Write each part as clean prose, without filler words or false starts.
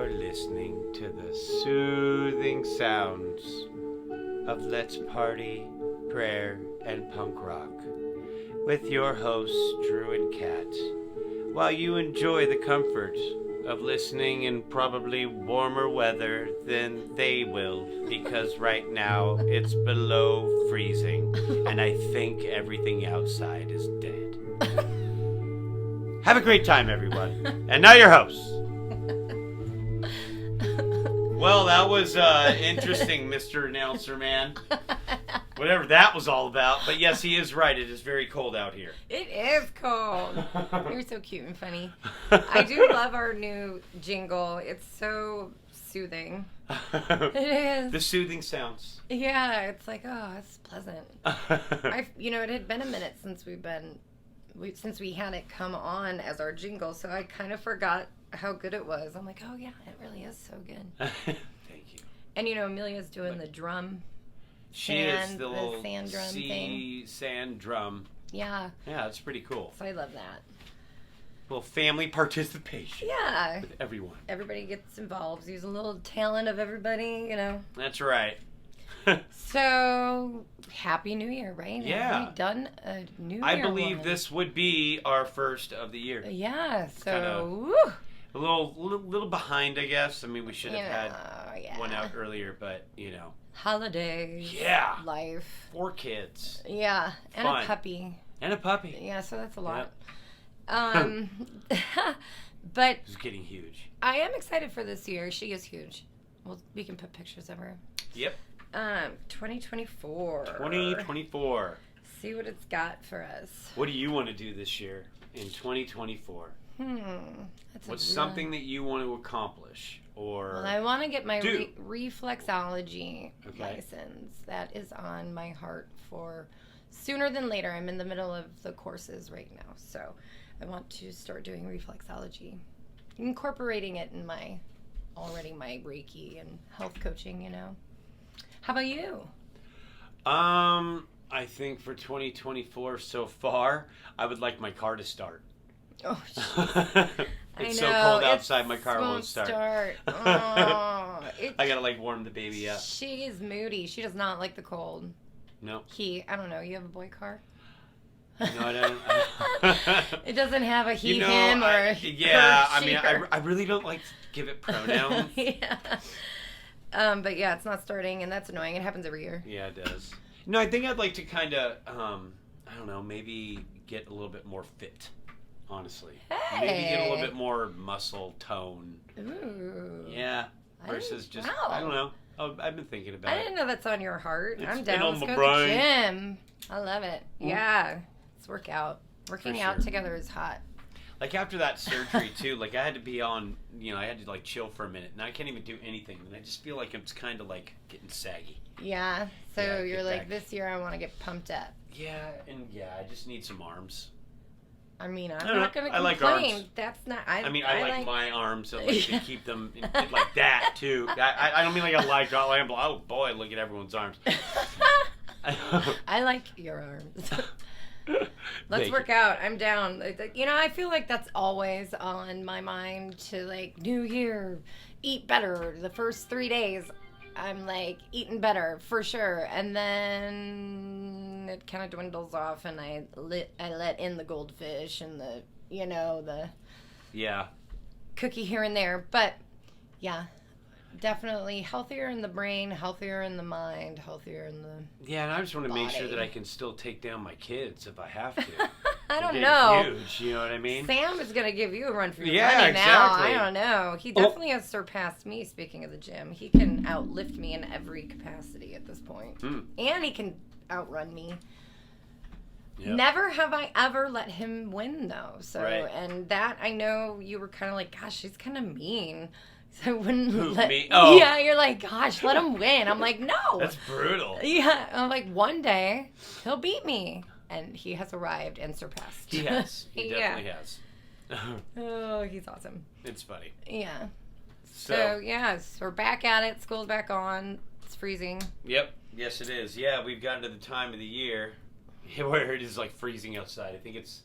are listening to the soothing sounds of Let's Party, Prayer, and Punk Rock with your hosts, Drew and Kat, while you enjoy the comfort of listening in probably warmer weather than they will, because right now it's below freezing, and I think everything outside is dead. Have a great time, everyone. And now your hosts. Well, that was interesting, Mr. Announcer Man. Whatever that was all about. But yes, he is right. It is very cold out here. It is cold. You're so cute and funny. I do love our new jingle. It's so soothing. It is. The soothing sounds. Yeah, it's like, oh, it's pleasant. It had been a minute since since we had it come on as our jingle, so I kind of forgot how good it was. I'm like, oh yeah, it really is so good. Thank you. And Amelia's doing the drum. She is the little sand drum thing. Sand drum. Yeah. Yeah, that's pretty cool. So I love that. Well, family participation. Yeah. With everyone. Everybody gets involved. Use a little talent of everybody, That's right. So, Happy New Year, right? Yeah. Have we done a New Year I believe one? this would be our first of the year. Yeah, so, Kinda woo. A little behind, I guess. I mean, we should have had one out earlier, but, Holidays. Yeah. Life. 4 kids. Yeah, and Fun. a puppy. And a puppy. Yeah, so that's a lot. Yep. But It's getting huge. I am excited for this year. She is huge. Well, we can put pictures of her. Yep. 2024. 2024. See what it's got for us. What do you want to do this year in 2024? What's something that you want to accomplish? Well, I want to get my reflexology license. That is on my heart for sooner than later. I'm in the middle of the courses right now, so I want to start doing reflexology, incorporating it in my Reiki and health coaching. How about you? I think for 2024 so far, I would like my car to start. Oh, It's so cold outside, my car won't start. Oh, I gotta warm the baby up. She is moody. She does not like the cold. No. I don't know. You have a boy car? No, I don't. It doesn't have a he, him, or yeah. her, I mean, her. I really don't like to give it pronouns. Yeah. But yeah, it's not starting, and that's annoying. It happens every year. Yeah, it does. No, I think I'd like to kind of, I don't know, maybe get a little bit more fit. Honestly, hey. Maybe get a little bit more muscle tone. Ooh. Yeah, versus just I don't know. I've been thinking about it. I didn't know that's on your heart. I'm been down. on Let's my go to the brain. gym. I love it. Yeah, let's work out. Working out together is hot. Like after that surgery too, I had to be on. I had to chill for a minute, and I can't even do anything, and I just feel like it's kind of getting saggy. Yeah. So Yeah, you're get back. this year I want to get pumped up. Yeah, I just need some arms. I mean, I'm I not going to I complain. like arms. That's not. I like my arms. I like to keep them like that too. I don't mean I like. Oh boy, look at everyone's arms. I like your arms. Let's work out. I'm down. I feel like that's always on my mind to New Year, eat better. The first 3 days, I'm eating better for sure, and then it kind of dwindles off, and I let in the goldfish and the cookie here and there, but yeah, definitely healthier in the brain, healthier in the mind, healthier in the and I just want to body. make sure that I can still take down my kids if I have to. I don't know. Huge, you know what I mean? Sam is going to give you a run for your Yeah, money now. exactly. I don't know. He definitely has surpassed me, speaking of the gym. He can outlift me in every capacity at this point. And he can outrun me. Yep. Never have I ever let him win, though. So, and that, I know you were kind of like, gosh, she's kind of mean. So I wouldn't let me? Oh. Yeah, you're like, gosh, let him win. I'm like, no. That's brutal. Yeah. I'm like, one day, he'll beat me. And he has arrived and surpassed. He has. He definitely has. Oh, he's awesome. It's funny. Yeah. So, yes, we're back at it. School's back on. It's freezing. Yep. Yes, it is. Yeah, we've gotten to the time of the year where it is freezing outside. I think it's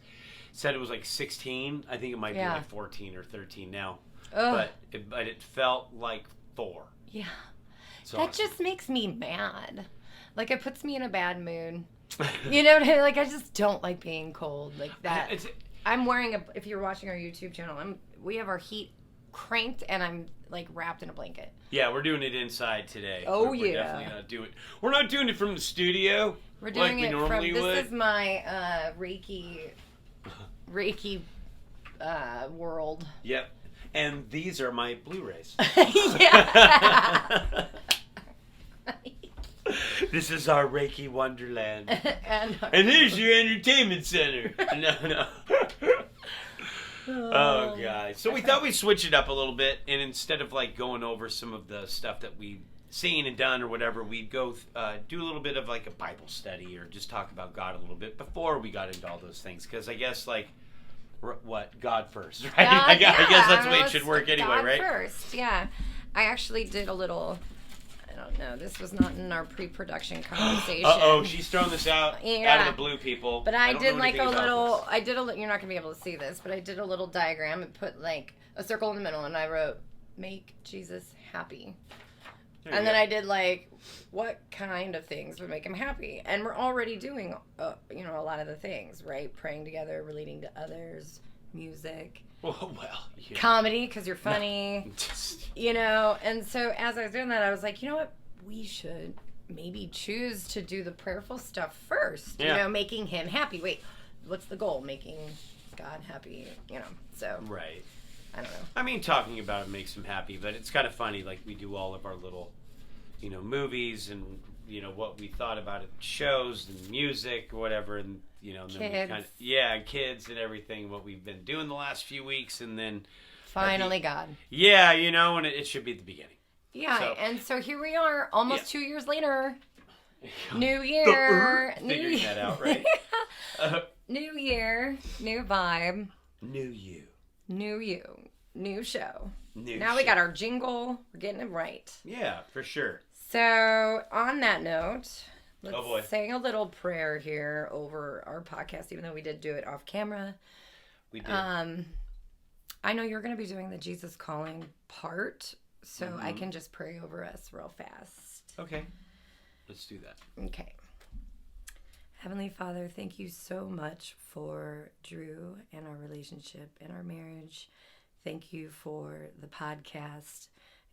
said it was like 16. I think it might be like 14 or 13 now. Ugh. But it felt like 4. Yeah. So that just makes me mad. Like, it puts me in a bad mood. You know what I mean? Like, I just don't like being cold like that. I'm wearing if you're watching our YouTube channel, we have our heat cranked and I'm like wrapped in a blanket. Yeah, we're doing it inside today. Oh, we're definitely we're not doing it from the studio. We're doing like it we normally from would. This is my Reiki world. Yep. And these are my Blu-rays. Yeah. This is our Reiki Wonderland. and here's your entertainment center. No. Oh, God. So we thought we'd switch it up a little bit. And instead of, like, going over some of the stuff that we've seen and done or whatever, we'd go do a little bit of, like, a Bible study or just talk about God a little bit before we got into all those things. Because I guess, like, God first, right? I guess that's the way it should work anyway, God right? first, yeah. I actually did a little... I don't know. This was not in our pre-production conversation. Uh-oh, she's throwing this out of the blue, people. But I did like a little... This. You're not going to be able to see this, but I did a little diagram and put like a circle in the middle, and I wrote, "Make Jesus happy." And then I did like, what kind of things would make him happy? And we're already doing, a lot of the things, right? Praying together, relating to others, music. Well, yeah. Comedy, because you're funny, No. And so as I was doing that, I was like, you know what? We should maybe choose to do the prayerful stuff first. Yeah. Making him happy. Wait, what's the goal? Making God happy, so. Right. I don't know. I mean, talking about it makes him happy, but it's kind of funny. Like, we do all of our little, movies and, what we thought about it, shows and music or whatever, and, and kids. then we kids and everything, what we've been doing the last few weeks, and then... Finally, God. Yeah, and it should be at the beginning. Yeah, and so here we are, almost 2 years later. New year. Figuring that out, right? New year, new vibe. New you. New you. New show. We got our jingle. We're getting it right. Yeah, for sure. So, on that note, let's say a little prayer here over our podcast, even though we did do it off camera. We did. I know you're going to be doing the Jesus Calling part, so I can just pray over us real fast. Okay. Let's do that. Okay. Heavenly Father, thank you so much for Drew and our relationship and our marriage. Thank you for the podcast.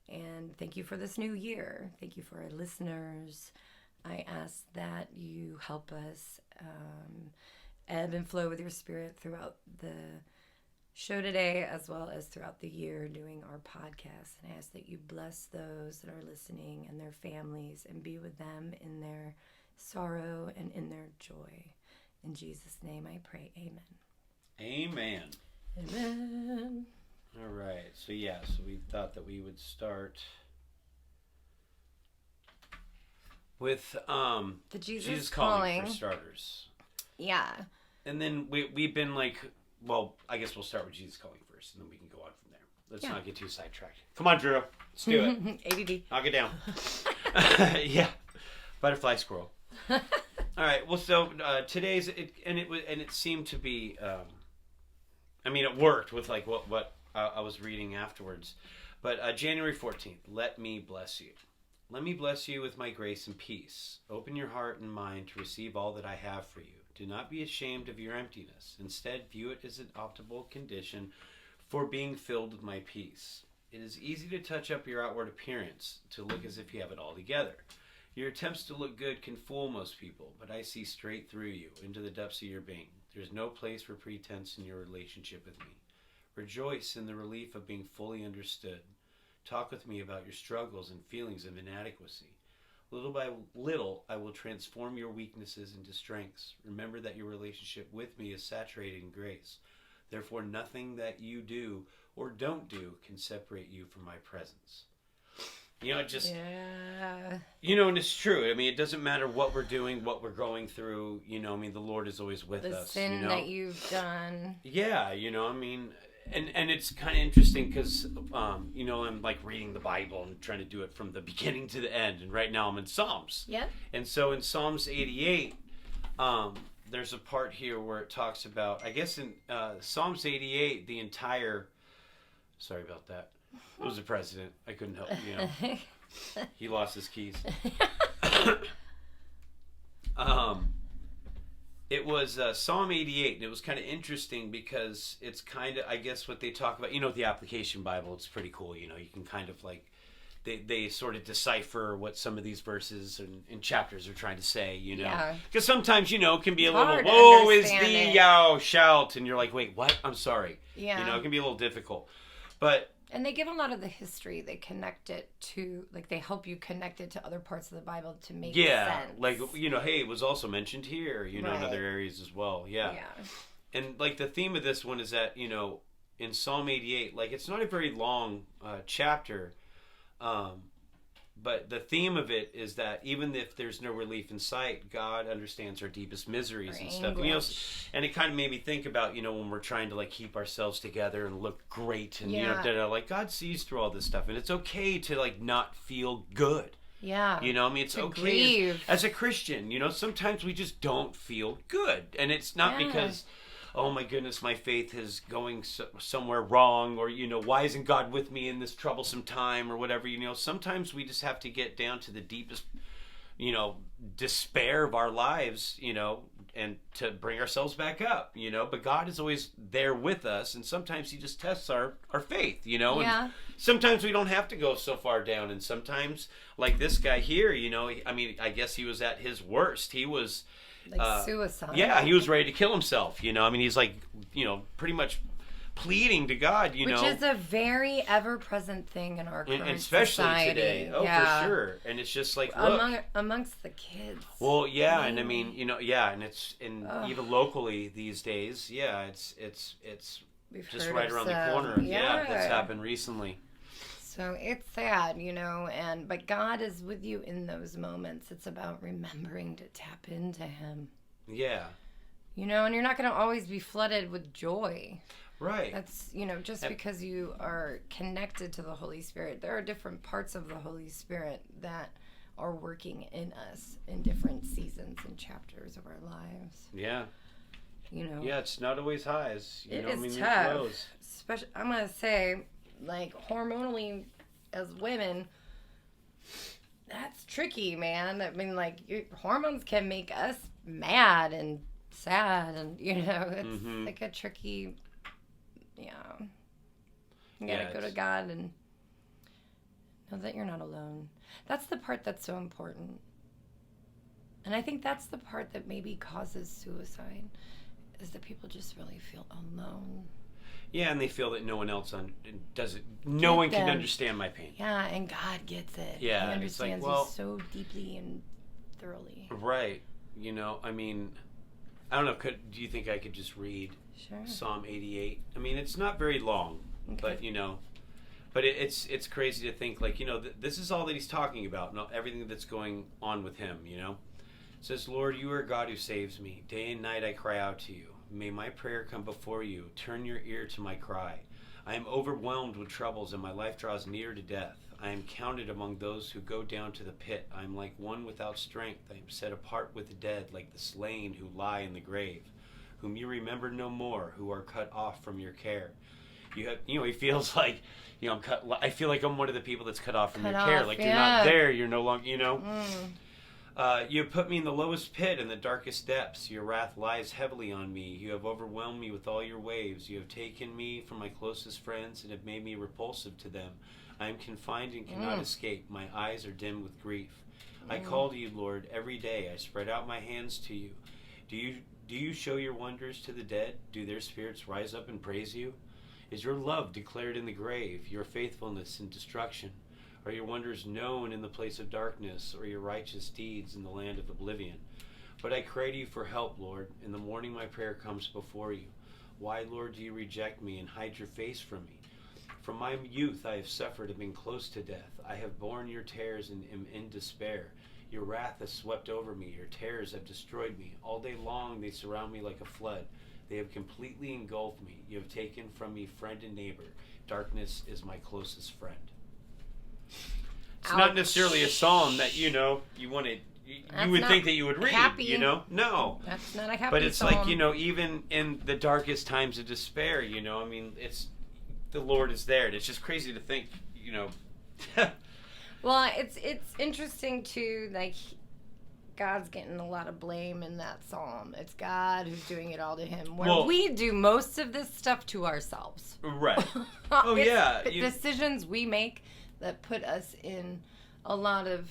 And thank you for this new year. Thank you for our listeners. I ask that you help us ebb and flow with your spirit throughout the show today, as well as throughout the year doing our podcast. And I ask that you bless those that are listening and their families and be with them in their sorrow and in their joy. In Jesus' name I pray. Amen. Amen. Amen. All right. So we thought that we would start with the Jesus Calling for starters. Yeah. And then we've been like, well, I guess we'll start with Jesus Calling first, and then we can go on from there. Let's not get too sidetracked. Come on, Drew. Let's do it. ADD. Knock it down. Yeah. Butterfly squirrel. All right. Well, so today's it seemed to be. It worked with like what I was reading afterwards. But January 14th. Let me bless you. Let me bless you with my grace and peace. Open your heart and mind to receive all that I have for you. Do not be ashamed of your emptiness. Instead, view it as an optimal condition for being filled with my peace. It is easy to touch up your outward appearance, to look as if you have it all together. Your attempts to look good can fool most people, but I see straight through you, into the depths of your being. There's no place for pretense in your relationship with me. Rejoice in the relief of being fully understood. Talk with me about your struggles and feelings of inadequacy. Little by little, I will transform your weaknesses into strengths. Remember that your relationship with me is saturated in grace. Therefore, nothing that you do or don't do can separate you from my presence. And it's true. I mean, it doesn't matter what we're doing, what we're going through. The Lord is always with us. The sin that you've done. Yeah, And it's kind of interesting because, I'm like reading the Bible and trying to do it from the beginning to the end. And right now I'm in Psalms. Yeah. And so in Psalms 88, there's a part here where it talks about, I guess in Psalms 88, the entire. Sorry about that. It was the president. I couldn't help. He lost his keys. It was Psalm 88, and it was kind of interesting because it's kind of, I guess, what they talk about. The application Bible, it's pretty cool. You can kind of like, they sort of decipher what some of these verses and chapters are trying to say, Yeah. Because sometimes, it can be It's a little, hard to woe is understand thee, it. thou shalt, and you're like, wait, what? I'm sorry. Yeah. It can be a little difficult. But... And they give a lot of the history. They connect it to, like, they help you connect it to other parts of the Bible to make sense. Yeah, like, hey, it was also mentioned here, in other areas as well. Yeah. And, like, the theme of this one is that, in Psalm 88, like, it's not a very long chapter, but the theme of it is that even if there's no relief in sight, God understands our deepest miseries and stuff. And it kind of made me think about, when we're trying to like keep ourselves together and look great and like God sees through all this stuff, and it's okay to like not feel good. Yeah. It's to okay grieve. as a Christian, sometimes we just don't feel good, and it's not because, oh my goodness, my faith is going somewhere wrong, or, why isn't God with me in this troublesome time or whatever, sometimes we just have to get down to the deepest, despair of our lives, and to bring ourselves back up, but God is always there with us, and sometimes he just tests our faith, and sometimes we don't have to go so far down, and sometimes, like this guy here, I guess he was at his worst. He was... Like suicide. Yeah, he was ready to kill himself, he's like, pretty much pleading to God, Which is a very ever-present thing in our current and especially society. Today. Oh, for sure. And it's just like, look. Amongst the kids. Well, yeah, and I mean, and it's, even locally these days, it's We've just heard right of around the corner. Yeah, that's happened recently. So it's sad, but God is with you in those moments. It's about remembering to tap into him. Yeah. And you're not going to always be flooded with joy. Right. That's, just because you are connected to the Holy Spirit, there are different parts of the Holy Spirit that are working in us in different seasons and chapters of our lives. Yeah. Yeah, it's not always highs. It is tough. Especially, I'm going to say... like hormonally as women, that's tricky, man. I mean, like hormones can make us mad and sad, and it's like a tricky. You gotta go to God and know that you're not alone. That's the part that's so important, and I think that's the part that maybe causes suicide, is that people just really feel alone. Yeah, and they feel that no one else no one can understand my pain. Yeah, and God gets it. Yeah, he understands you so deeply and thoroughly. Right. I mean, I don't know. Do you think I could just read Psalm 88? I mean, it's not very long, but but it's crazy to think like this is all that he's talking about, not everything that's going on with him. It says, Lord, you are a God who saves me. Day and night I cry out to you. May my prayer come before you. Turn your ear to my cry. I am overwhelmed with troubles, and my life draws near to death. I am counted among those who go down to the pit. I am like one without strength. I am set apart with the dead, like the slain who lie in the grave, whom you remember no more, who are cut off from your care. He feels like, I'm cut. I feel like I'm one of the people that's cut off from your care. Like you're not there. You're no longer. You have put me in the lowest pit and the darkest depths. Your wrath lies heavily on me. You have overwhelmed me with all your waves. You have taken me from my closest friends and have made me repulsive to them. I am confined and cannot escape. My eyes are dim with grief. I call to you, Lord, every day. I spread out my hands to you. Do you show your wonders to the dead? Do their spirits rise up and praise you? Is your love declared in the grave, your faithfulness in destruction? Are your wonders known in the place of darkness, or your righteous deeds in the land of oblivion? But I cry to you for help, Lord. In the morning my prayer comes before you. Why, Lord, do you reject me and hide your face from me? From my youth I have suffered and been close to death. I have borne your terrors and am in despair. Your wrath has swept over me. Your terrors have destroyed me. All day long they surround me like a flood. They have completely engulfed me. You have taken from me friend and neighbor. Darkness is my closest friend. It's not necessarily a psalm that you want to you would think that you would read, happy. you know? No. That's not a happy But it's psalm. like, you know, even in the darkest times of despair, you know, I mean, the Lord is there. And it's just crazy to think, you know. Well, it's interesting too, like, God's getting a lot of blame in that psalm. It's God who's doing it all to him. Where we do most of this stuff to ourselves. Right. Oh, yeah. Decisions we make that put us in a lot of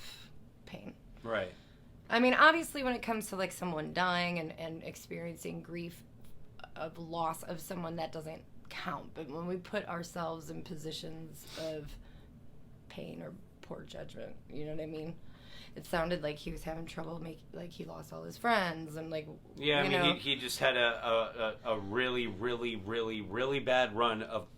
pain. Right. I mean, obviously, when it comes to, like, someone dying and experiencing grief of loss of someone, that doesn't count. But when we put ourselves in positions of pain or poor judgment, you know what I mean? It sounded like he was having trouble, like he lost all his friends, and like yeah, I mean he just had a really, really, really, really bad run of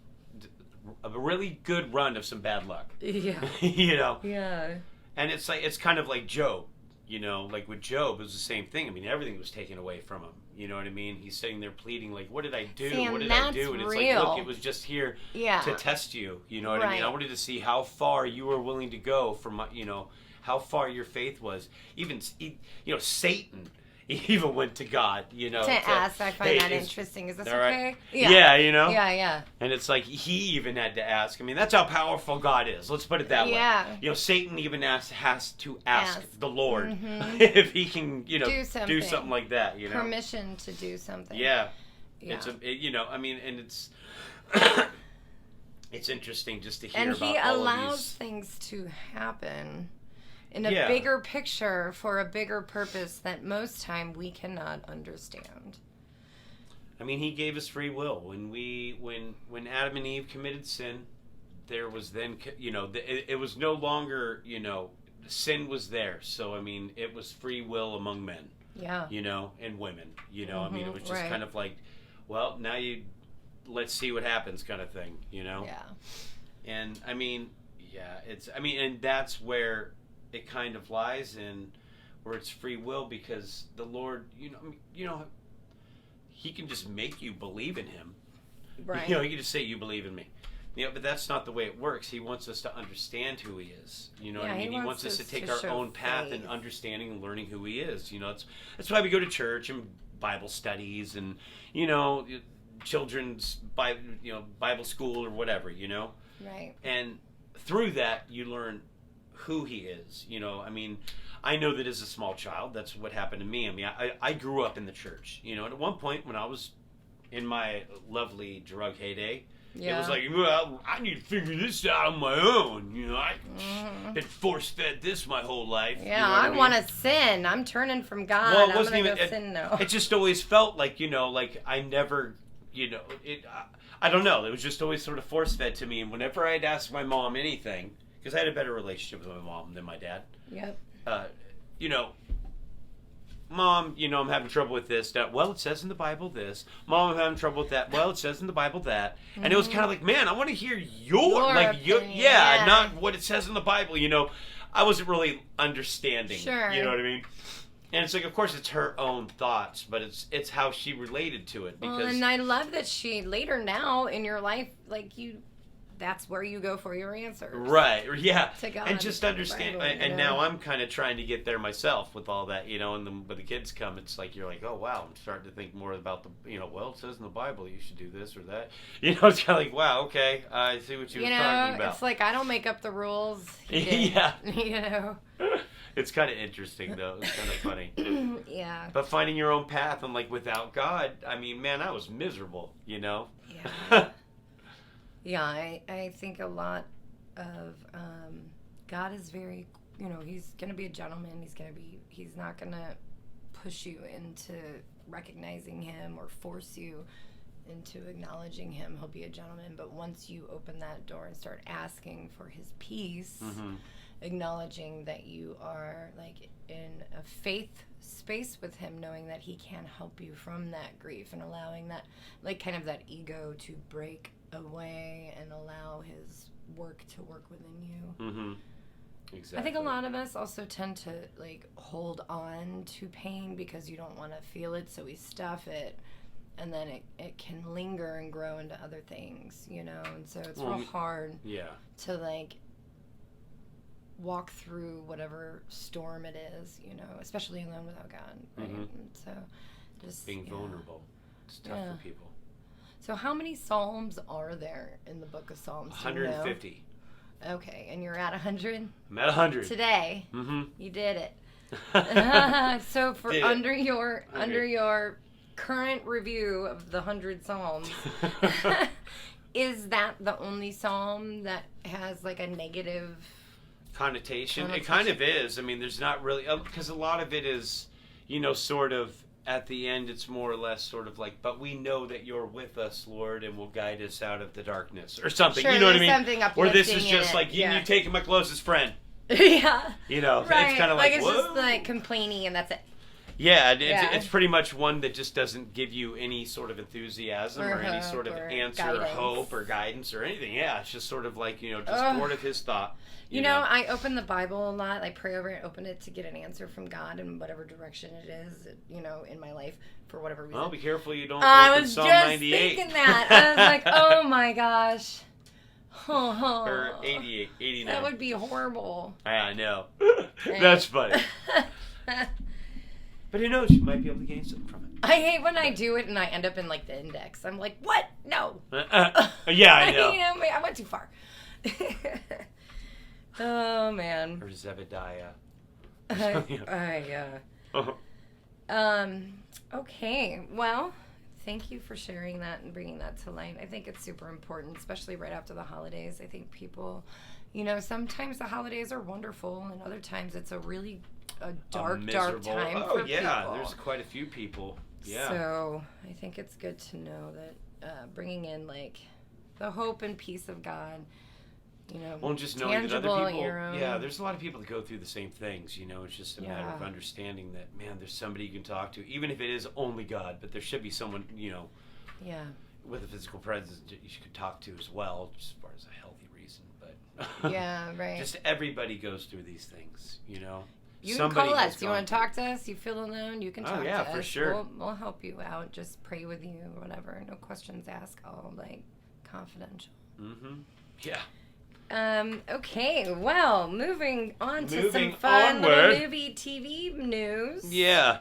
a really good run of some bad luck. Yeah, you know. Yeah. And it's kind of like Job, you know, like with Job it was the same thing. I mean everything was taken away from him. You know what I mean? He's sitting there pleading like, "What did I do? Sam, what did I do?" And it's real. like, look, it was just here to test you. You know what I mean? I wanted to see how far you were willing to go from, you know, how far your faith was. Even, you know, Satan even went to God, you know. To ask, I find that interesting. Is this okay? Right? Yeah, you know. Yeah. And it's like he even had to ask. I mean, that's how powerful God is. Let's put it that way. You know, Satan even has to ask the Lord if he can, you know, do something like that. You know, permission to do something. Yeah. It's you know, I mean, and it's it's interesting just to hear about all of these. And he allows things to happen in a bigger picture for a bigger purpose that most time we cannot understand. I mean, he gave us free will. When Adam and Eve committed sin, there was then, you know, it was no longer, you know, sin was there. So, I mean, it was free will among men. Yeah. You know, and women. You know, I mean, it was just kind of like, well, now let's see what happens kind of thing, you know? Yeah. And, I mean, and that's where it kind of lies in where it's free will, because the Lord, you know, he can just make you believe in him. Right. You know, he can just say, you believe in me. You know, but that's not the way it works. He wants us to understand who he is. You know what I mean? He wants us to take our own path in understanding and learning who he is. You know, that's why we go to church and Bible studies and, you know, children's Bible school or whatever, you know? Right. And through that, you learn who he is. You know, I mean, I know that as a small child, that's what happened to me. I mean, I grew up in the church, you know, and at one point when I was in my lovely drug heyday, it was like, well, I need to figure this out on my own. You know, I've been force-fed this my whole life. Yeah, you know I want to sin. I'm turning from God. Well, it I'm wasn't going to go sin now. It just always felt like, you know, like I never, you know, I don't know. It was just always sort of force-fed to me. And whenever I'd ask my mom anything, because I had a better relationship with my mom than my dad. Yep. You know, Mom, you know, I'm having trouble with this. That, well, it says in the Bible this. Mom, I'm having trouble with that. Well, it says in the Bible that. And it was kind of like, man, I want to hear your not what it says in the Bible. You know, I wasn't really understanding. Sure. You know what I mean? And it's like, of course, it's her own thoughts, but it's how she related to it. Because, well, and I love that she later now in your life, like that's where you go for your answers. Right, yeah. To God, and just understand. Bible, and now I'm kind of trying to get there myself with all that, you know, and then when the kids come, it's like, you're like, oh, wow, I'm starting to think more about the, you know, well, it says in the Bible you should do this or that. You know, it's kind of like, wow, okay, I see what you were talking about. It's like, I don't make up the rules. Yeah. You know. It's kind of interesting, though. It's kind of funny. Yeah. But finding your own path and, like, without God, I mean, man, I was miserable, you know? Yeah. Yeah, I think a lot of God is very, you know, he's going to be a gentleman. He's not going to push you into recognizing him or force you into acknowledging him. He'll be a gentleman. But once you open that door and start asking for his peace, acknowledging that you are like in a faith space with him, knowing that he can help you from that grief and allowing that, like, kind of that ego to break away and allow his work to work within you. Exactly. I think a lot of us also tend to, like, hold on to pain because you don't want to feel it, so we stuff it, and then it can linger and grow into other things, you know, and so it's real hard to, like, walk through whatever storm it is, especially alone without God, right? Mm-hmm. And so just being vulnerable. It's tough for people. So how many Psalms are there in the book of Psalms? 150. Okay, and you're at 100? I'm at 100. Today. Mm-hmm. You did it. So for under your current review of the 100 Psalms, is that the only Psalm that has like a negative connotation? It kind of is. I mean, there's not really, because a lot of it is, sort of at the end, it's more or less sort of like, but we know that you're with us, Lord, and will guide us out of the darkness, or something. Sure, you know what I mean? Something or this is just like, you taking my closest friend. Yeah. Right. It's kind of like, it's just like complaining and that's it. Yeah, it's pretty much one that just doesn't give you any sort of enthusiasm or any sort of answer or hope or guidance or anything. Yeah, it's just sort of like, just bored of his thought. You know, I open the Bible a lot. I pray over it, open it to get an answer from God in whatever direction it is, in my life for whatever reason. Well, be careful you don't I open was Psalm just 98. thinking that. I was like, oh my gosh. Or 88, 89. That would be horrible. I know. That's funny. But who knows? You might be able to gain something from it. I hate when I do it and I end up in like the index. I'm like, what? No. Yeah, I know. I went too far. Oh man. Or Zebediah. Okay. Well, thank you for sharing that and bringing that to light. I think it's super important, especially right after the holidays. I think people, sometimes the holidays are wonderful, and other times it's a dark time for people. There's quite a few people. Yeah. So I think it's good to know that bringing in like the hope and peace of God. Well, just knowing that other people, there's a lot of people that go through the same things, it's just a matter of understanding that, man, there's somebody you can talk to, even if it is only God, but there should be someone, with a physical presence that you could talk to as well, just as far as a healthy reason, but right. Just everybody goes through these things, You can call us. You want to talk to us? You feel alone? You can talk to us. Oh, yeah, for sure. We'll help you out. Just pray with you or whatever. No questions asked. All, confidential. Mm-hmm. Yeah. Okay, well, moving on to some fun little movie TV news. Yeah.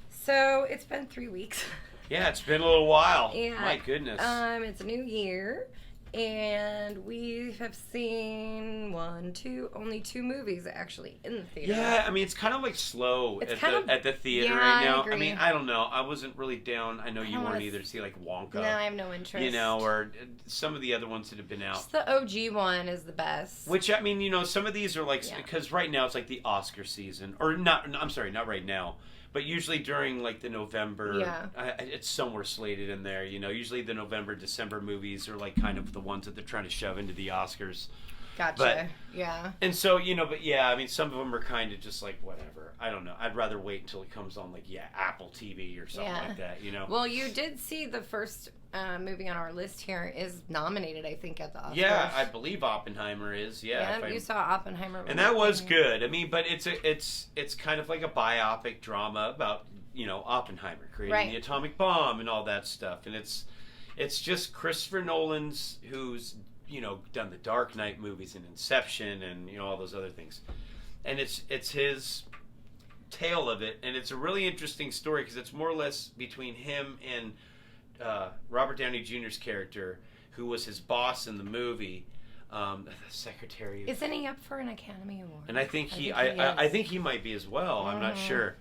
So, it's been 3 weeks. Yeah, it's been a little while. Yeah. My goodness. It's a new year, and we have seen only two movies actually in the theater. Yeah, I mean, it's kind of like slow at the theater right now. I mean, I don't know. I wasn't really down. I know you weren't either to see like Wonka. No, I have no interest. Or some of the other ones that have been out. Just the OG one is the best. Which, I mean, some of these are like, because right now it's like the Oscar season. Or not, I'm sorry, not right now. But usually during like the November, it's somewhere slated in there. Usually the November, December movies are like kind of the ones that they're trying to shove into the Oscars. Gotcha. And so, I mean, some of them are kind of just like whatever. I don't know. I'd rather wait until it comes on like, Apple TV or something like that, Well, you did see the first movie on our list here is nominated, I think, at the Oscars. Yeah, I believe Oppenheimer is. Yeah, you saw Oppenheimer. And that was good. I mean, but it's kind of like a biopic drama about, Oppenheimer creating the atomic bomb and all that stuff. And it's just Christopher Nolan's, who's done the Dark Knight movies and Inception and all those other things, and it's his tale of it, and it's a really interesting story because it's more or less between him and Robert Downey Jr.'s character, who was his boss in the movie, the secretary. Isn't he up for an Academy Award? And I think I think he might be as well. I'm not sure.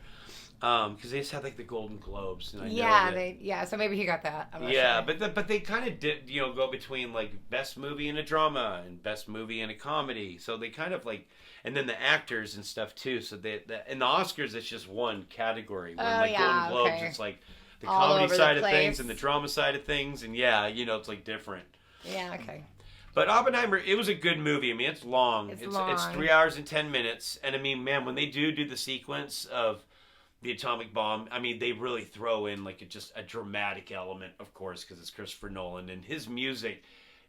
Because they just had like the Golden Globes, and so maybe he got that. I'm not sure. But they kind of did go between like best movie in a drama and best movie in a comedy. So they kind of like, and then the actors and stuff too. So in the Oscars it's just one category. When Golden Globes it's like the comedy side of things and the drama side of things, and it's like different. Yeah. Okay. But Oppenheimer, it was a good movie. I mean, it's long. It's 3 hours and 10 minutes, and I mean, man, when they do the sequence of the atomic bomb, I mean, they really throw in like just a dramatic element, of course, because it's Christopher Nolan, and his music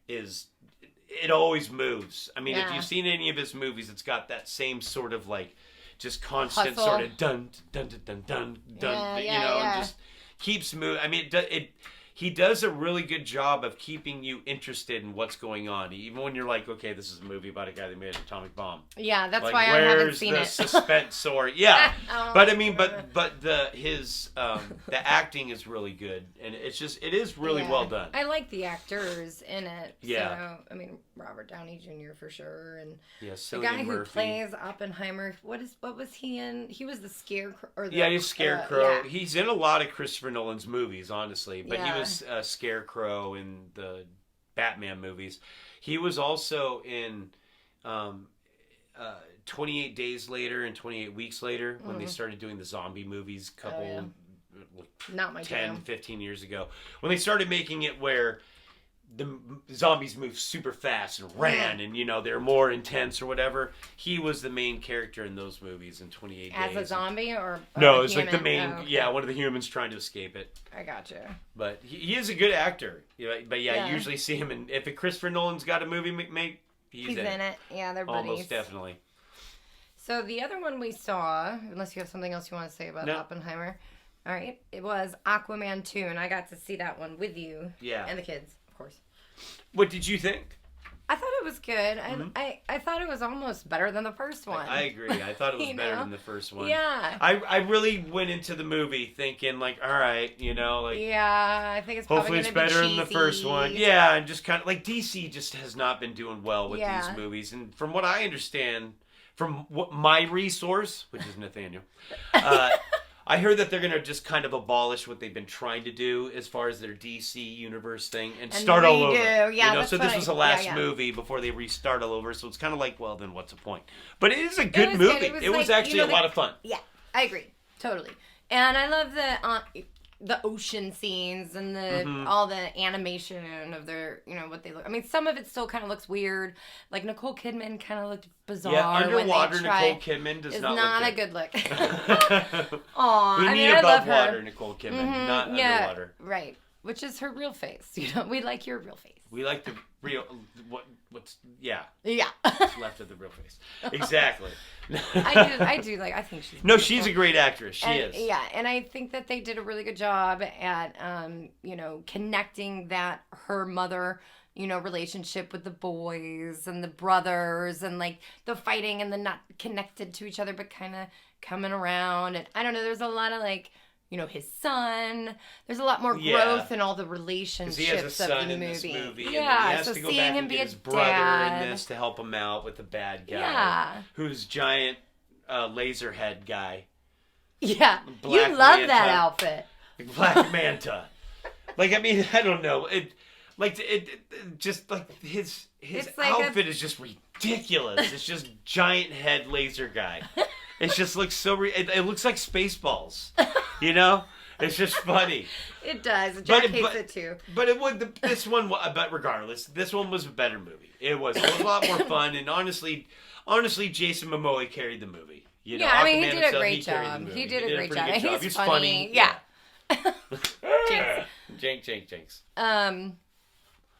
it always moves. I mean, if you've seen any of his movies, it's got that same sort of like just constant sort of dun dun dun dun dun dun, and just keeps moving. I mean, he does a really good job of keeping you interested in what's going on, even when you're like, okay, this is a movie about a guy that made an atomic bomb. Yeah, that's why I haven't seen it. Where's the suspense or but I mean, but the acting is really good, and it is really well done. I like the actors in it. Yeah. So I mean, Robert Downey Jr. for sure, and the guy who plays Oppenheimer. What was he in? He was the Scarecrow. He's Scarecrow. He's in a lot of Christopher Nolan's movies, honestly, but he was Scarecrow in the Batman movies. He was also in 28 Days Later and 28 Weeks Later when they started doing the zombie movies not my 10, jam. 15 years ago. When they started making it where the zombies moved super fast and ran and, they're more intense or whatever. He was the main character in those movies in 28 Days. As a zombie or no, it's like the main, one of the humans trying to escape it. I gotcha. But he is a good actor. But you usually see him in, if Christopher Nolan's got a movie made, he's in it. Yeah, they're buddies. Almost definitely. So the other one we saw, unless you have something else you want to say about Oppenheimer. All right. It was Aquaman 2, and I got to see that one with you. Yeah. And the kids, of course. What did you think? I thought it was good. I thought it was almost better than the first one. I agree. I thought it was better than the first one. Yeah. I really went into the movie thinking like, all right, yeah, I think it's hopefully it's better than the first one. Yeah, and just kind of like DC just has not been doing well with these movies, and from what I understand, from what my resource, which is Nathaniel, I heard that they're going to just kind of abolish what they've been trying to do as far as their DC universe thing and start all over. Yeah, so this was the last movie before they restart all over. So it's kind of like, well, then what's the point? But it is a good movie. It was actually a lot of fun. Yeah, I agree. Totally. And I love the ocean scenes and all the animation of their, what they look. I mean, some of it still kind of looks weird. Like Nicole Kidman kind of looked bizarre. Yeah, underwater when they Nicole Kidman does not not look a good look. Aw, we need above water Nicole Kidman, not underwater. Right. Which is her real face. We like your real face. We like the real what's what's left of the real face. Exactly. I do like. I think she's no, she's a great actress. She is. Yeah, and I think that they did a really good job at connecting that her mother relationship with the boys and the brothers and like the fighting and the not connected to each other but kind of coming around, and I don't know, there's a lot of like his son. There's a lot more growth in all the relationships he has a son of the in movie. This movie. Yeah, and he has to go back and get his brother in this to help him out with the bad guy, who's giant laser head guy. Yeah, you love that outfit. Black Manta. Like, I mean, I don't know. Just like his outfit is just ridiculous. It's just giant head laser guy. It just looks so. It looks like Spaceballs. It's just funny. It does. Jack hates it too. But it would. This one. But regardless, this one was a better movie. It was a lot more fun, and honestly, Jason Momoa carried the movie. I mean, he did a great job. He did a great job. He's funny. Yeah. Jinx.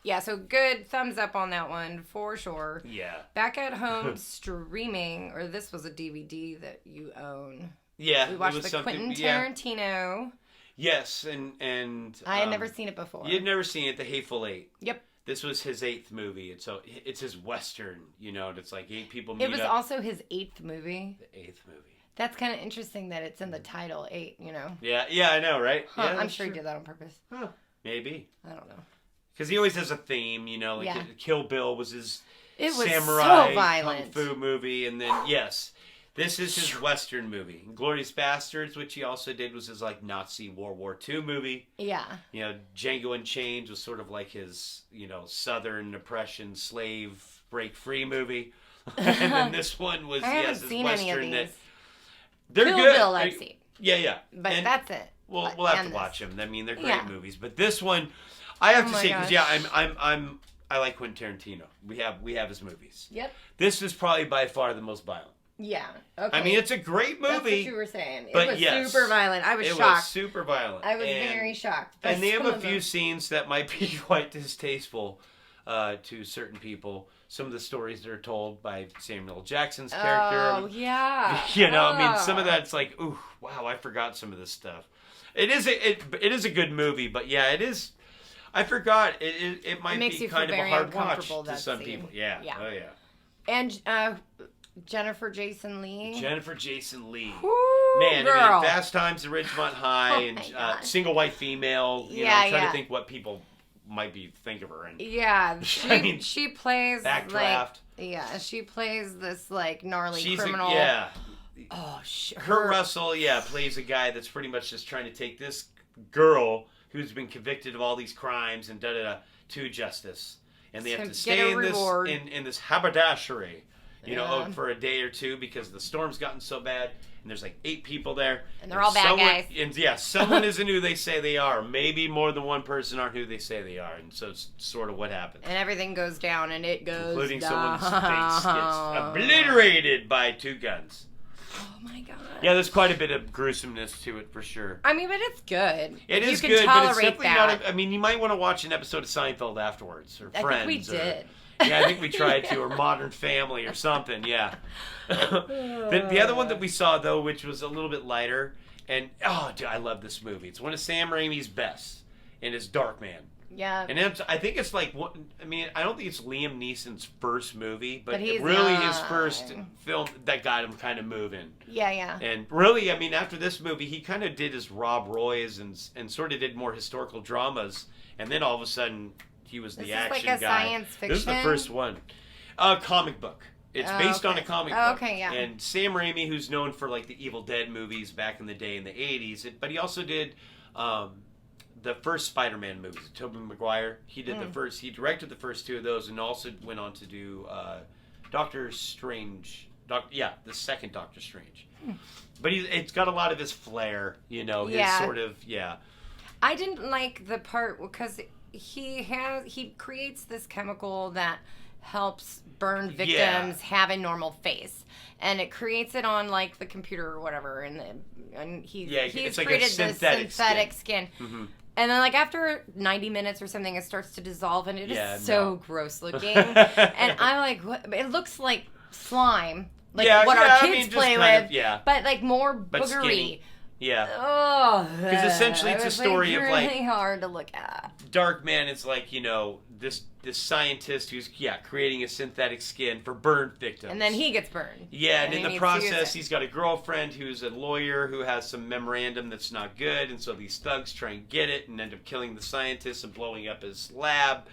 Yeah, so good thumbs up on that one for sure. Yeah. Back at home streaming, or this was a DVD that you own. Yeah. We watched the Quentin Tarantino. Yes, and I had never seen it before. You'd never seen it, The Hateful Eight. Yep. This was his 8th movie, and so it's his Western, and it's like 8 people meet up. It was also his 8th movie. The 8th movie. That's kind of interesting that it's in the title, 8, Yeah, I know, right? Huh, yeah, I'm sure he did that on purpose. Huh, maybe. I don't know. Because he always has a theme, Kill Bill was his samurai so violent kung fu movie, and then, this is his Western movie. Inglourious Bastards, which he also did, was his, Nazi World War II movie. Yeah. Django Unchained was sort of like his, Southern oppression, slave, break free movie. And then this one was, I haven't his seen Western. any of these. They're Kill good. Bill I've seen. Yeah. But that's it. We'll have to watch them. I mean, they're great movies. But this one, I have to say, because I like Quentin Tarantino. We have his movies. Yep. This is probably by far the most violent. Yeah. Okay. I mean, it's a great movie. That's what you were saying. But it was super violent. I was shocked. It was super violent. I was very shocked. And they have a few scenes that might be quite distasteful to certain people. Some of the stories that are told by Samuel Jackson's character. Oh, yeah. I mean, some of that's like, ooh, wow, I forgot some of this stuff. It is a good movie, but yeah, it is. I forgot. It might makes be you kind feel of a very hard watch uncomfortable, to that some scene. people. Yeah. Yeah. Oh, yeah. And Jennifer Jason Leigh. Jennifer Jason Leigh. Woo, Man, girl. I mean, Fast Times at Ridgemont High Oh and my God. single white female. You know, Yeah, I'm trying yeah. to think what people might think of her. And Yeah, I mean, she plays Backdraft. she plays this like gnarly She's criminal. Oh, Kurt Russell, plays a guy that's pretty much just trying to take this girl who's been convicted of all these crimes and to justice, and they have to stay in this haberdashery, for a day or two because the storm's gotten so bad, and there's like 8 people there, and they're all bad guys. And someone isn't who they say they are. Maybe more than one person aren't who they say they are, and so it's sort of what happens. And everything goes down, and it goes including down. someone's face gets obliterated by 2 guns. Oh my God. Yeah, there's quite a bit of gruesomeness to it for sure. I mean, but it's good. It is you good, can but it's tolerate definitely that. not. I mean, you might want to watch an episode of Seinfeld afterwards, or Friends. I think we did. Yeah, I think we tried to, or Modern Family, or something. Yeah. The other one that we saw though, which was a little bit lighter, and dude, I love this movie. It's one of Sam Raimi's best, and it's Darkman. Yeah. And I think it's like, I mean, I don't think it's Liam Neeson's first movie, but he's really his first film that got him kind of moving. Yeah, yeah. And really, I mean, after this movie, he kind of did his Rob Roy's and sort of did more historical dramas, and then all of a sudden, he was the action like a guy. science fiction? This is the first one. Comic book. It's based on a comic book. Okay, yeah. And Sam Raimi, who's known for like the Evil Dead movies back in the day in the 80s, but he also did the first Spider-Man movies, Tobey Maguire. He did he directed the first 2 of those, and also went on to do Doctor Strange. The second Doctor Strange. But it's got a lot of his flair, his sort of, I didn't like the part because he creates this chemical that helps burn victims have a normal face, and it creates it on like the computer or whatever, and he's like created this synthetic skin. Mm-hmm. And then, like, after 90 minutes or something, it starts to dissolve, and it is so gross looking. And I'm like, what? It looks like slime, like what our kids play with, but, like, more boogery. Skinny. Yeah. Oh. Because essentially it's a story of, like... really hard to look at. Darkman is like, this scientist who's, creating a synthetic skin for burned victims. And then he gets burned. Yeah, and in the process, he's got a girlfriend who's a lawyer who has some memorandum that's not good, and so these thugs try and get it and end up killing the scientist and blowing up his lab,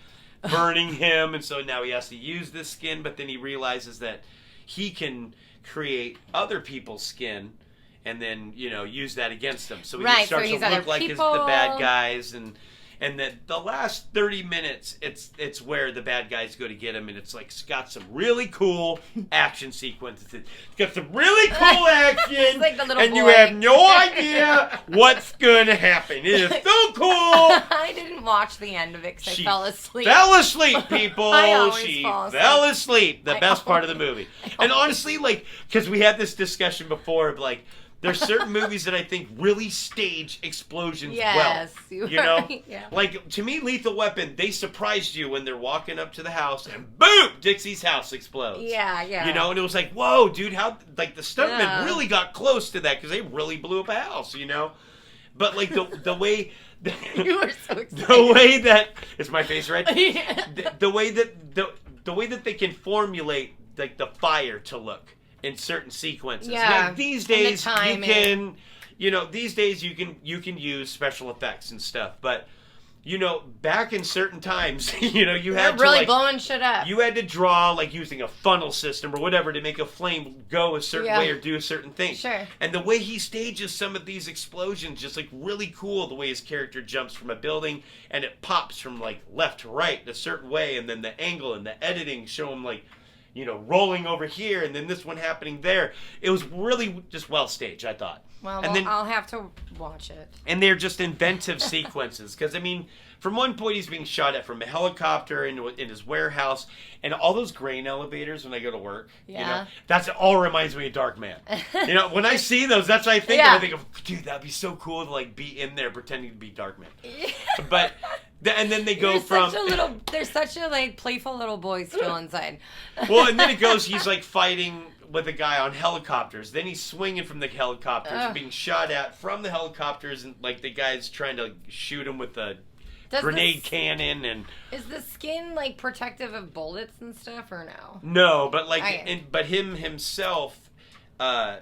burning him, and so now he has to use this skin, but then he realizes that he can create other people's skin and then, use that against them. So he starts to look like the bad guys, and that the last 30 minutes, it's where the bad guys go to get him, and it's like it's got some really cool action sequences. It's got some really cool action, like the little and boy. You have no idea what's gonna happen. It is so cool. I didn't watch the end of it because I fell asleep. Fell asleep, people. She fell asleep. The best part of the movie. And honestly, like, because we had this discussion before of like, there's certain movies that I think really stage explosions well. Yeah. Like, to me, Lethal Weapon, they surprised you when they're walking up to the house and boom, Dixie's house explodes. Yeah. And it was like, whoa, dude, how, like, the stuntmen really got close to that because they really blew up a house, But, like, the way... You were so excited. The way that... Is my face red? Yeah. The way that they can formulate, like, the fire to look in certain sequences. Yeah. Now, these days you can use special effects and stuff, but back in certain times, you had to really blowing shit up. You had to draw like using a funnel system or whatever to make a flame go a certain way or do a certain thing. Sure. And the way he stages some of these explosions, just like really cool. The way his character jumps from a building and it pops from like left to right in a certain way, and then the angle and the editing show him like, rolling over here, and then this one happening there. It was really just well staged, I thought. Well, and then, I'll have to watch it. And they're just inventive sequences. Because, I mean, from one point he's being shot at from a helicopter in his warehouse, and all those grain elevators when I go to work, that's all reminds me of Darkman. When I see those, that's what I think of. I think of, dude, that'd be so cool to, like, be in there pretending to be Darkman. But... And then they go there's such a like playful little boy still inside. Well, and then it goes, he's like fighting with a guy on helicopters. Then he's swinging from the helicopters, being shot at from the helicopters, and like the guy's trying to shoot him with a grenade cannon and. Is the skin like protective of bullets and stuff or no? No, but but him himself, when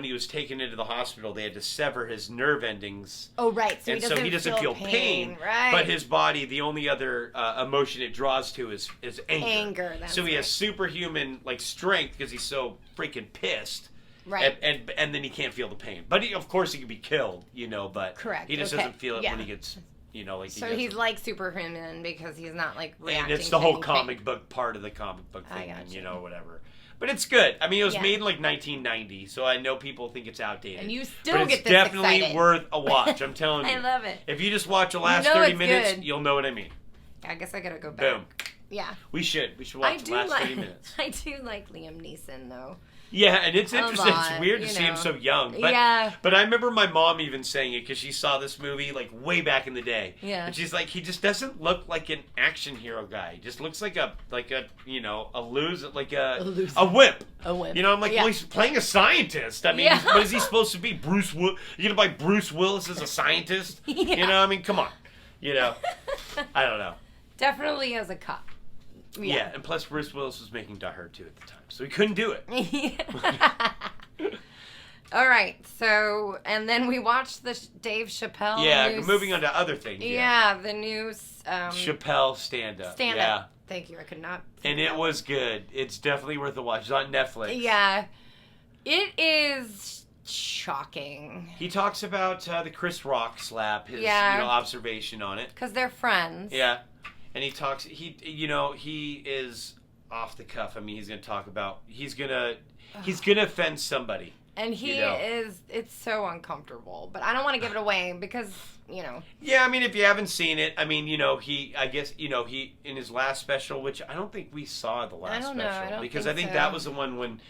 he was taken into the hospital, they had to sever his nerve endings. Oh, right. So he doesn't feel pain. Right. But his body, the only other emotion it draws to is anger. So he has superhuman strength because he's so freaking pissed. Right. And then he can't feel the pain. But of course he can be killed, but correct. He just doesn't feel it when he gets, So he's like superhuman because he's not reacting. And it's the whole comic book part of the comic book thing, and whatever. But it's good. I mean, it was made in 1990, so I know people think it's outdated. And you still get this definitely excited. Worth a watch. I'm telling you. I love it. If you just watch the last 30 minutes, good. you'll know what I mean. I guess I gotta go back. Boom. Yeah. We should watch the last 30 minutes. I do like Liam Neeson though. Yeah, and it's interesting. It's weird to see him so young. But, But I remember my mom even saying it because she saw this movie way back in the day. Yeah. And she's like, he just doesn't look like an action hero guy. He just looks like a loser, a wimp. A wimp. I'm like, well, he's playing a scientist. I mean, what is he supposed to be? Bruce Willis? You're gonna buy Bruce Willis as a scientist? I mean, come on. I don't know. Definitely as a cop. Yeah, and plus Bruce Willis was making Die Hard 2 at the time, so he couldn't do it. All right, so, and then we watched the Dave Chappelle. Yeah, moving on to other things. Yeah, the new Chappelle stand-up. Yeah. Thank you, I could not. And it was good. It's definitely worth a watch. It's on Netflix. Yeah. It is shocking. He talks about the Chris Rock slap, his observation on it. Because they're friends. Yeah. And he talks, he is off the cuff. I mean, he's going to talk about, he's going to offend somebody. And he is, it's so uncomfortable. But I don't want to give it away because, Yeah, I mean, if you haven't seen it, I mean, he, in his last special, which I don't think we saw the last special. I don't because think I think so. that was the one when,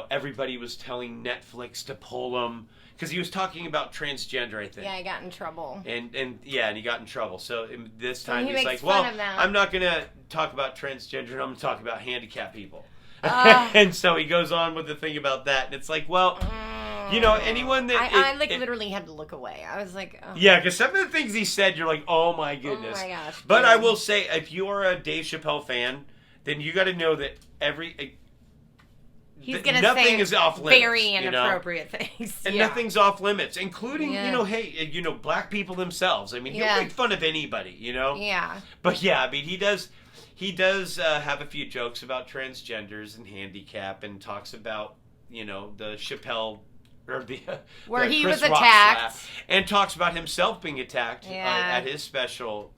everybody was telling Netflix to pull him. Because he was talking about transgender, I think. Yeah, he got in trouble. And he got in trouble. So this time he's like, well, I'm not going to talk about transgender, I'm going to talk about handicapped people. And so he goes on with the thing about that. And it's like, well, anyone that... I literally had to look away. I was like... Oh. Yeah, because some of the things he said, you're like, oh my goodness. Oh my gosh. But I will say, if you're a Dave Chappelle fan, then you got to know that he's going to nothing say is off limits, very inappropriate things. And nothing's off limits, including, black people themselves. I mean, he'll make fun of anybody, Yeah. But yeah, I mean, he does have a few jokes about transgenders and handicap and talks about, the Chappelle, or where the he Chris was Rock attacked. slap, and talks about himself being attacked at his special.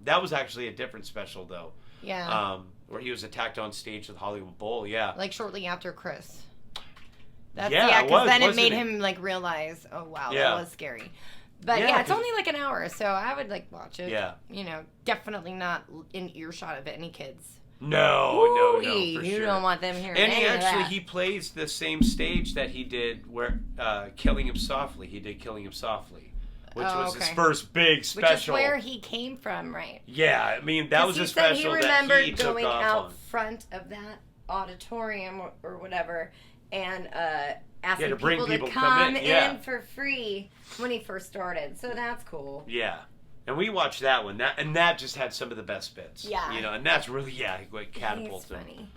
That was actually a different special, though. Yeah. Where he was attacked on stage at the Hollywood Bowl, Like shortly after Chris. Because because then it made him realize, oh wow, that was scary. But it's only an hour, so I would watch it. Yeah. Definitely not in earshot of any kids. No, for you don't want them hearing And any of that. he plays the same stage that he did where Killing Him Softly. He did Killing Him Softly, which was his first big special. Which is where he came from, right? Yeah, I mean, that was a special that he took off on. He remembered going out front of that auditorium or whatever and asking to bring people to come in for free when he first started. So that's cool. Yeah. And we watched that one. That just had some of the best bits. Yeah. And that's really, catapulted him. Funny.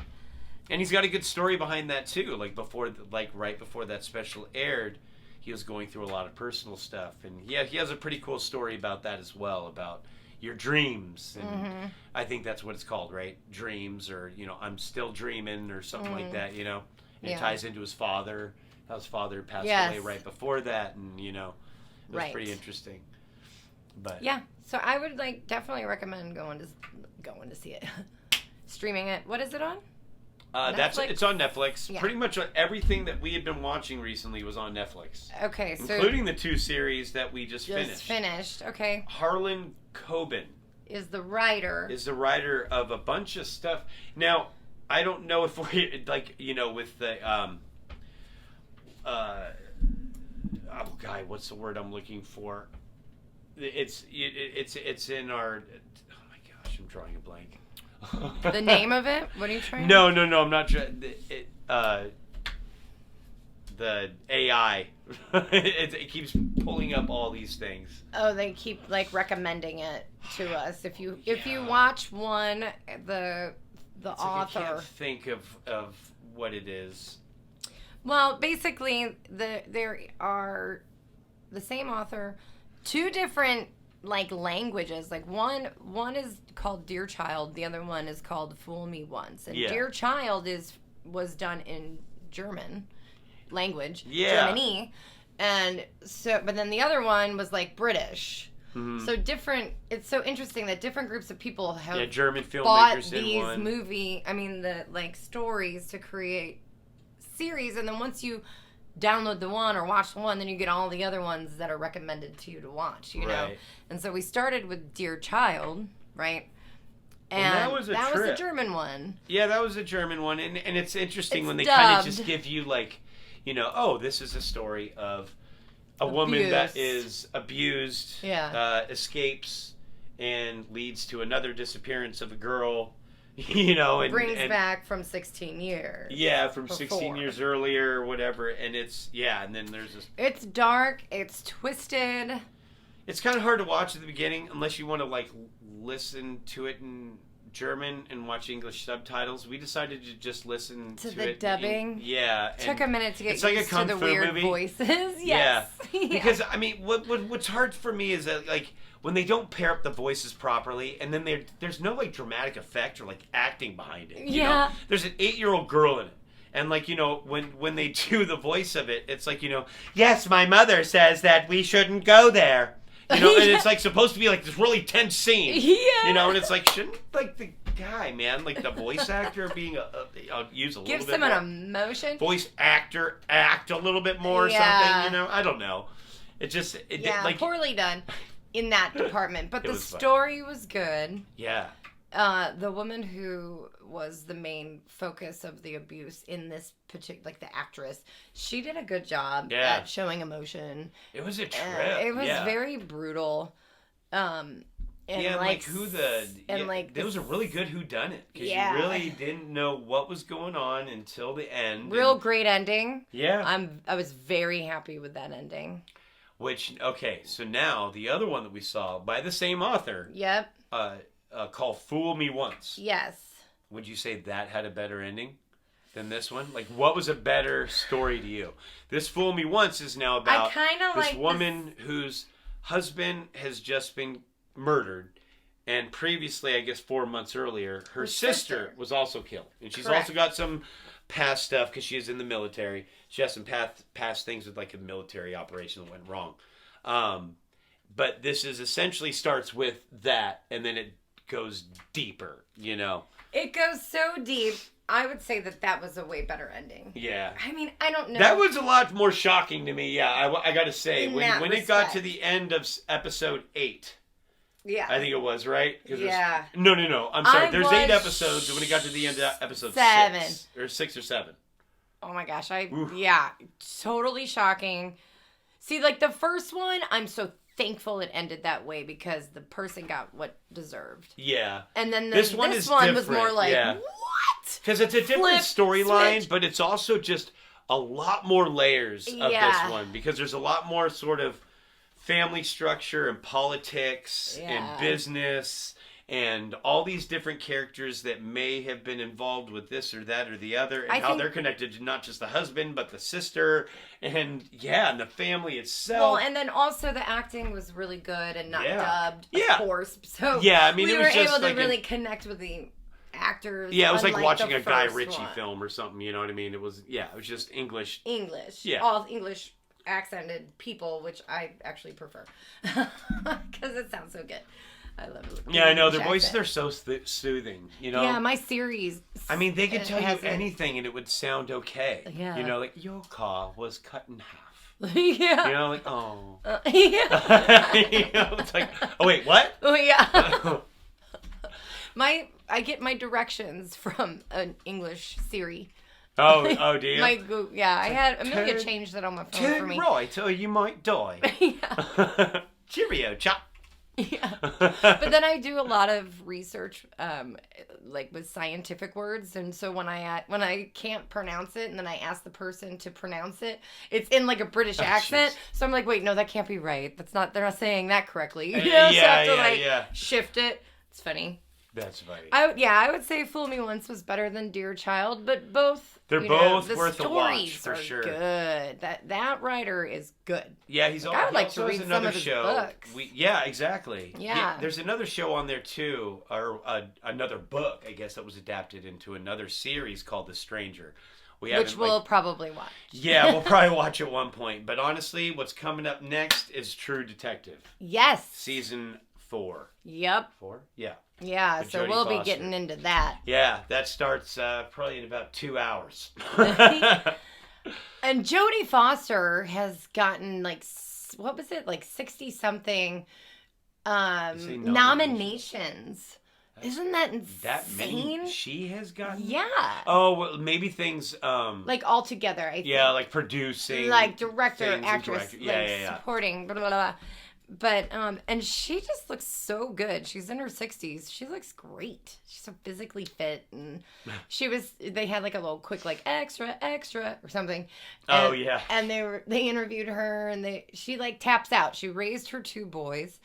And he's got a good story behind that, too. Right before that special aired, he was going through a lot of personal stuff. And he has a pretty cool story about that as well, about your dreams. And I think that's what it's called, right? Dreams, or, I'm still dreaming, or something like that, It ties into his father, how his father passed away right before that, and, it was pretty interesting. But yeah, so I would definitely recommend going to see it, streaming it. What is it on? It's on Netflix. Yeah. Pretty much everything that we had been watching recently was on Netflix. Okay, so including the 2 series that we just finished. Okay. Harlan Cobens is the writer of a bunch of stuff. Now, I don't know if we with the what's the word I'm looking for? It's in our. Oh my gosh, I'm drawing a blank. The name of it? What are you trying? No, I'm not trying. the AI. It keeps pulling up all these things. Oh, they keep like recommending it to us. If you watch one, the author. I can't think of what it is. Well, basically, there are the same author, two different like languages. Like one is called Dear Child, the other one is called Fool Me Once. And Dear Child was done in German language, Germany, and so. But then the other one was like British. Mm-hmm. So different. It's so interesting that different groups of people have German bought filmmakers these the like stories to create series, and then once you download the one or watch the one, then you get all the other ones that are recommended to you to watch, you know? And so we started with Dear Child, right? And that was a German one. Yeah, that was a German one. And it's interesting when they kind of just give you like, this is a story of a woman that is abused, escapes, and leads to another disappearance of a girl. And brings back from 16 years. Yeah, from 16 years earlier or whatever. And and then there's this. It's dark. It's twisted. It's kind of hard to watch at the beginning unless you want to like listen to it in German and watch English subtitles. We decided to just listen to the it dubbing. Took a minute to get used to the weird voices. Yes. Yeah. Because I mean, what's hard for me is that like. When they don't pair up the voices properly, and then there's no like dramatic effect or like acting behind it. You know? There's an 8-year-old girl in it, and like when they do the voice of it, it's like yes, my mother says that we shouldn't go there. And it's like supposed to be like this really tense scene. Yeah. And it's like shouldn't like the guy, man, like the voice actor being I'll use a little bit. Give some an emotion. Voice actor act a little bit more or something. I don't know. It just like poorly done. In that department, but the story was good. Yeah. The woman who was the main focus of the abuse in this particular, like the actress, she did a good job at showing emotion. It was a trip. It was very brutal. And like there was a really good whodunit because you really didn't know what was going on until the end. Great ending. Yeah. I was very happy with that ending. So now the other one that we saw by the same author. Yep. Called Fool Me Once. Yes. Would you say that had a better ending than this one? Like, what was a better story to you? This Fool Me Once is now about this woman whose husband has just been murdered. And previously, I guess 4 months earlier, her sister was also killed. And she's also got some past stuff because she is in the military. She has some past things with like a military operation that went wrong. But this is essentially starts with that, and then it goes deeper, It goes so deep. I would say that was a way better ending. Yeah. I mean, I don't know. That was a lot more shocking to me, I got to say. When it got to the end of episode 8... Yeah. I think it was, right? Yeah. No. I'm sorry. There's 8 episodes, and when it got to the end of episode 6 or 7. Oh my gosh. Totally shocking. See, like the first one, I'm so thankful it ended that way because the person got what desered. Yeah. And then this one was more like, what? Because it's a different storyline, but it's also just a lot more layers of this one because there's a lot more sort of family structure and politics and business and all these different characters that may have been involved with this or that or the other and how they're connected to not just the husband but the sister and the family itself. Well, and then also the acting was really good and not dubbed, of course. So I mean, we were able to really connect with the actors. Yeah, it was like watching a Guy Ritchie film or something, you know what I mean? It was just English. Yeah. All English accented people, which I actually prefer because it sounds so good. I love it. Yeah, I know their voices are so soothing. Yeah, my series. I mean, they could tell you anything and it would sound okay. Yeah, like your car was cut in half. Yeah, like yeah. It's like wait, what? Oh yeah. I get my directions from an English Siri. Oh, do you? I had Amelia change that on my phone for me. Turn right or you might die. Yeah. Cheerio, chap. Yeah. But then I do a lot of research, like with scientific words. And so when I can't pronounce it and then I ask the person to pronounce it, it's in like a British accent. So I'm like, wait, no, that can't be right. They're not saying that correctly. You know? So I have to shift it. It's funny. That's funny. I would say Fool Me Once was better than Dear Child, but they're both worth a watch for sure. Good. That writer is good. Yeah, I would like to read some of his books. Exactly. Yeah. There's another show on there too, or another book, I guess, that was adapted into another series called The Stranger. Which we'll probably watch. Yeah, we'll probably watch at one point. But honestly, what's coming up next is True Detective. Yes. Season 4. Yep. 4? Yeah. Yeah, so we'll be getting into that. Yeah, that starts probably in about 2 hours. And Jodie Foster has gotten like 60-something nominations. Isn't that insane? That many she has gotten? Yeah. Oh, well, maybe things like all together, I think. Yeah, like producing, like director, actress, yeah. Supporting, blah blah blah. But and she just looks so good. She's in her 60s. She looks great. She's so physically fit, and they had like a little quick like extra or something. Oh yeah. And they interviewed her, and she like taps out. She raised her 2 boys,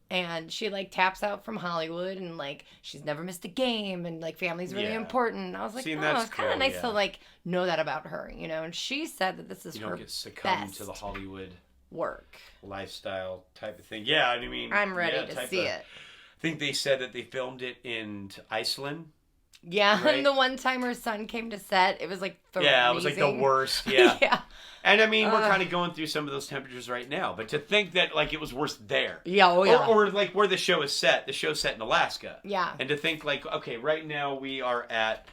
and she like taps out from Hollywood, and like she's never missed a game, and like family's really important. I was like, it's kind of nice to like know that about her, you know. And she said that this is her get succumbed to the Hollywood work lifestyle type of thing. Yeah, I mean, I'm ready to see it. I think they said that they filmed it in Iceland. Yeah, right? And the one time her son came to set, it was like freezing. Yeah, it was like the worst. Yeah. Yeah. And I mean, we're kind of going through some of those temperatures right now, but to think that like it was worse there. Yeah, Or like where the show is set. The show's set in Alaska. Yeah. And to think like, okay, right now we are at,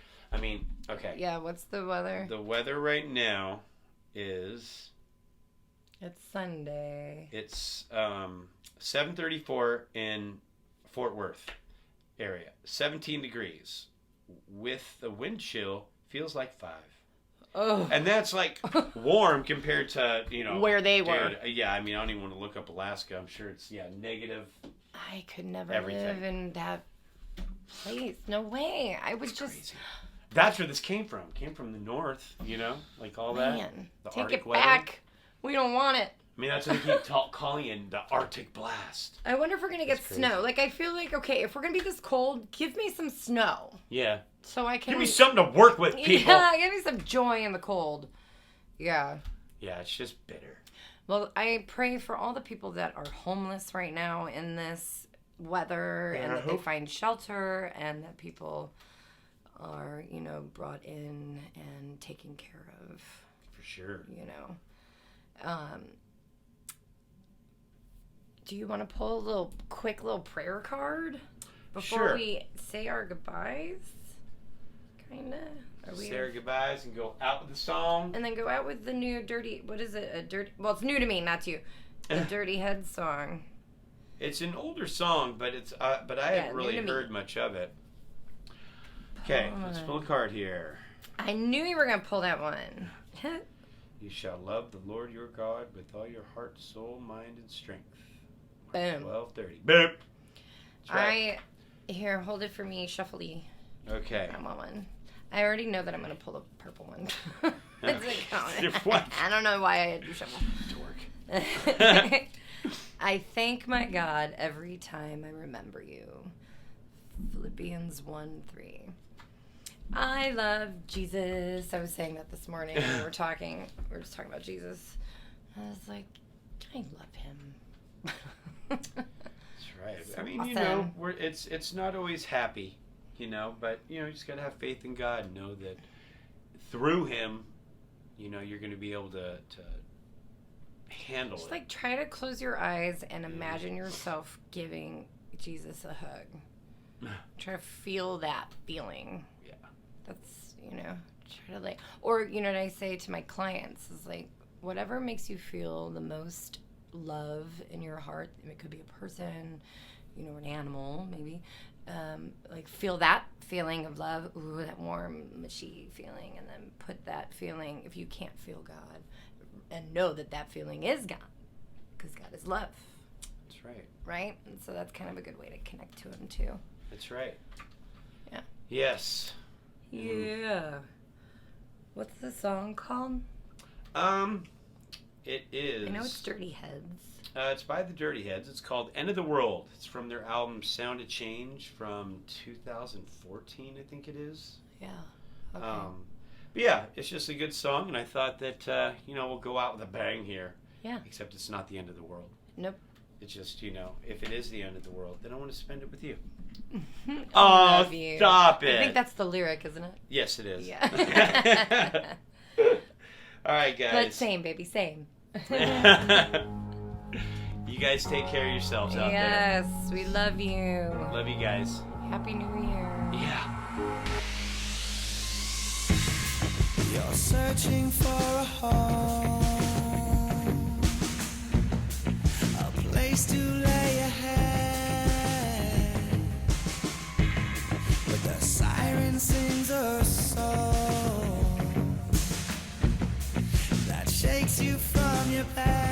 okay. Yeah, what's the weather? The weather right now is... It's Sunday. It's 7:34 in Fort Worth area. 17 degrees. With the wind chill, feels like 5. Oh. And that's like warm compared to, where they were. Yeah, I mean, I don't even want to look up Alaska. I'm sure it's, negative. I could never live in that place. No way. It's crazy. That's where this came from. Came from the north, like all that. The take Arctic it weather. Back. We don't want it. I mean, that's what they keep calling it the Arctic blast. I wonder if we're going to get snow. Like, I feel like, okay, if we're going to be this cold, give me some snow. Yeah. So I can... Give me something to work with, people. Yeah, give me some joy in the cold. Yeah. Yeah, it's just bitter. Well, I pray for all the people that are homeless right now in this weather and that they find shelter and that people are, brought in and taken care of. For sure. Do you want to pull a quick little prayer card before we say our goodbyes? Kinda. Say our goodbyes and go out with the song. And then go out with the new dirty... What is it? Well, it's new to me, not to you. The Dirty Head song. It's an older song, but I haven't really heard much of it. Okay, let's pull a card here. I knew you were going to pull that one. You shall love the Lord your God with all your heart, soul, mind, and strength. Boom. 12:30. Boop. That's right. Here, hold it for me, shuffly. Okay. I want one. I already know that I'm going to pull the purple one. What? I don't know why I had you shuffle. Dork. I thank my God every time I remember you. Philippians 1:3. I love Jesus. I was saying that this morning when we were talking. We were just talking about Jesus. I was like, I love him. That's right. So I mean, awesome. it's not always happy, but you just gotta have faith in God and know that through Him, you're gonna be able to handle just it. Like try to close your eyes and imagine yourself giving Jesus a hug. Try to feel that feeling. Yeah. That's, try to or, what I say to my clients is like, whatever makes you feel the most love in your heart, it could be a person, or an animal, maybe, like feel that feeling of love, ooh, that warm, mushy feeling, and then put that feeling, if you can't feel God, and know that feeling is God, because God is love. That's right. Right? And so that's kind of a good way to connect to him, too. That's right. Yeah. Yes. Yeah. What's the song called? It is... I know it's Dirty Heads. It's by the Dirty Heads. It's called End of the World. It's from their album Sound of Change from 2014, I think it is. Yeah. Okay. But yeah, it's just a good song, and I thought that, we'll go out with a bang here. Yeah. Except it's not the end of the world. Nope. It's just, if it is the end of the world, then I want to spend it with you. I love you. Stop it. I think that's the lyric, isn't it? Yes, it is. Yeah. All right, guys. But same, baby, same. You guys take care of yourselves out there. Yes, we love you. Love you guys. Happy New Year. Yeah. You're searching for a home, a place to lay your head, but the siren sings a song that shakes you from your bed.